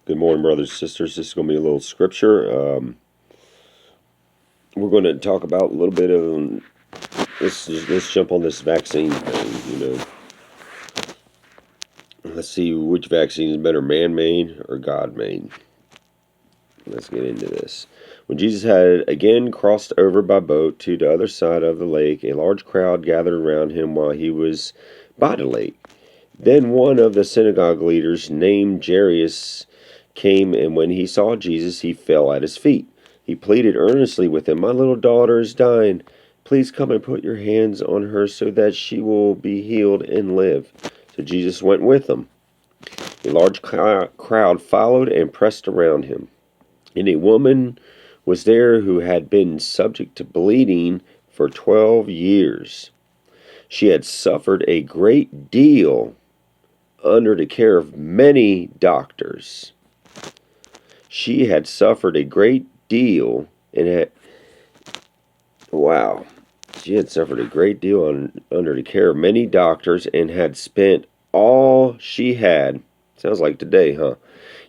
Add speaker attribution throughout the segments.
Speaker 1: Good morning, brothers and sisters. This is going to be a little scripture. We're going to talk about a little bit of let's jump on this vaccine thing. Let's see which vaccine is better, man-made or God-made. Let's get into this. When Jesus had again crossed over by boat to the other side of the lake, a large crowd gathered around him while he was by the lake. Then one of the synagogue leaders, named Jairus, came, and when he saw Jesus, he fell at his feet. He pleaded earnestly with him, "My little daughter is dying. Please come and put your hands on her so that she will be healed and live." So Jesus went with them. A large crowd followed and pressed around him. And a woman was there who had been subject to bleeding for 12 years. She had suffered a great deal under the care of many doctors. She had suffered a great deal and had, wow, she had suffered a great deal under the care of many doctors and had spent all she had. Sounds like today, huh?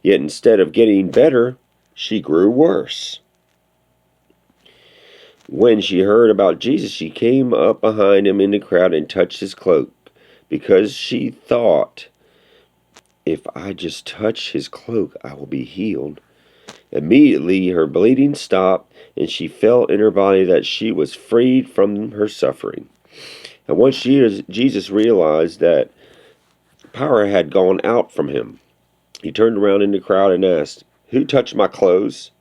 Speaker 1: Yet instead of getting better, she grew worse. When she heard about Jesus, she came up behind him in the crowd and touched his cloak, because she thought, "If I just touch his cloak, I will be healed." Immediately her bleeding stopped, and she felt in her body that she was freed from her suffering. And once Jesus realized that power had gone out from him, he turned around in the crowd and asked, "Who touched my clothes?"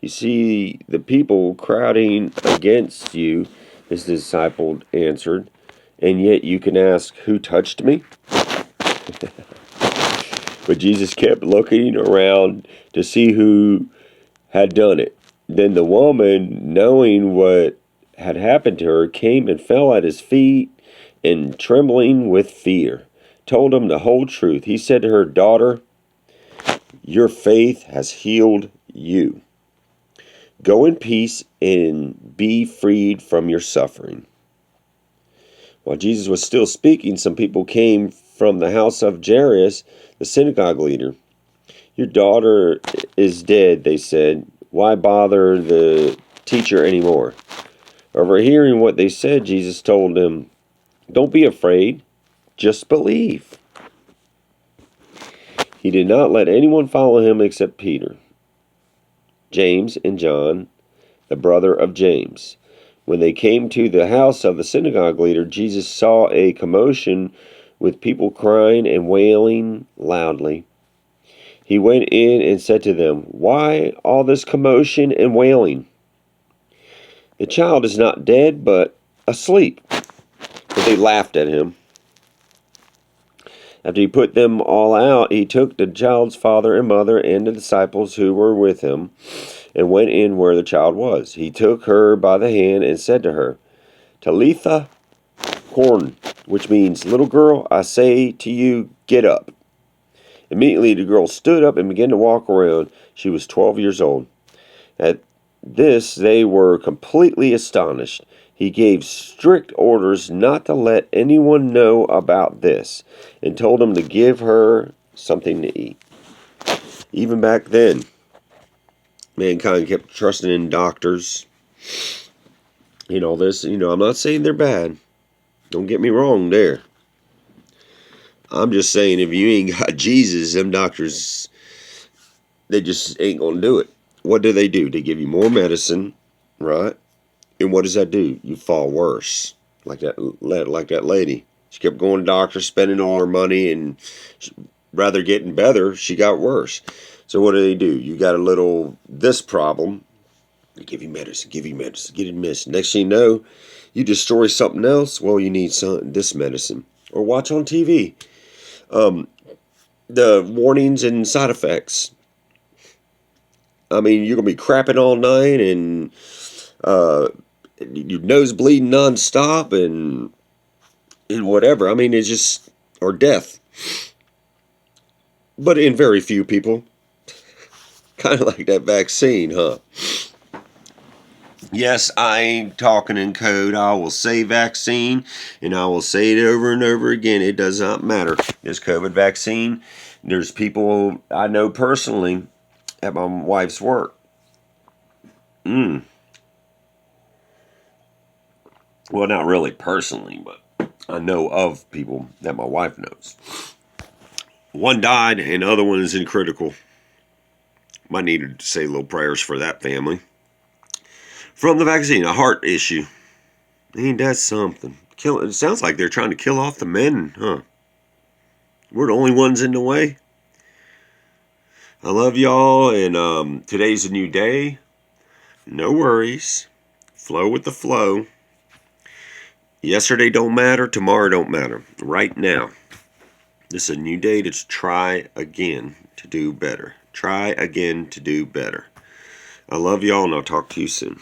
Speaker 1: "You see the people crowding against you," his disciple answered, "and yet you can ask, 'Who touched me?'" But Jesus kept looking around to see who had done it. Then the woman, knowing what had happened to her, came and fell at his feet, and trembling with fear, told him the whole truth. He said to her, "Daughter, your faith has healed you. Go in peace and be freed from your suffering." While Jesus was still speaking, some people came from the house of Jairus, the synagogue leader. "Your daughter is dead," they said. "Why bother the teacher anymore?" Overhearing what they said, Jesus told them, "Don't be afraid, just believe." He did not let anyone follow him except Peter, James, and John, the brother of James. When they came to the house of the synagogue leader, Jesus saw a commotion with people crying and wailing loudly. He went in and said to them, "Why all this commotion and wailing? The child is not dead, but asleep." But they laughed at him. After he put them all out, he took the child's father and mother and the disciples who were with him and went in where the child was. He took her by the hand and said to her, "Talitha Korn," which means, "Little girl, I say to you, get up." Immediately the girl stood up and began to walk around. She was 12 years old. At this they were completely astonished. He gave strict orders not to let anyone know about this, and told them to give her something to eat. Even back then, mankind kept trusting in doctors and all this. I'm not saying they're bad. Don't get me wrong there. I'm just saying, if you ain't got Jesus, them doctors, they just ain't going to do it. What do? They give you more medicine, right? And what does that do? You fall worse. Like that lady. She kept going to doctors, spending all her money, and rather getting better, she got worse. So what do? You got a little this problem. They give you medicine, get you medicine. Next thing you know, you destroy something else. Well, you need this medicine. Or watch on TV. The warnings and side effects. I mean, you're going to be crapping all night and your nose bleeding nonstop and whatever. I mean, it's just, or death. But in very few people. Kind of like that vaccine, huh? Yes, I ain't talking in code. I will say vaccine, and I will say it over and over again. It does not matter. This COVID vaccine There's people I know personally at my wife's work. Well, not really personally, but I know of people that my wife knows. One died and the other one is in critical. Might need to say little prayers for that family. From the vaccine, a heart issue. Ain't that something? It sounds like they're trying to kill off the men, huh? We're the only ones in the way. I love y'all, and today's a new day. No worries. Flow with the flow. Yesterday don't matter. Tomorrow don't matter. Right now. This is a new day to try again to do better. Try again to do better. I love y'all, and I'll talk to you soon.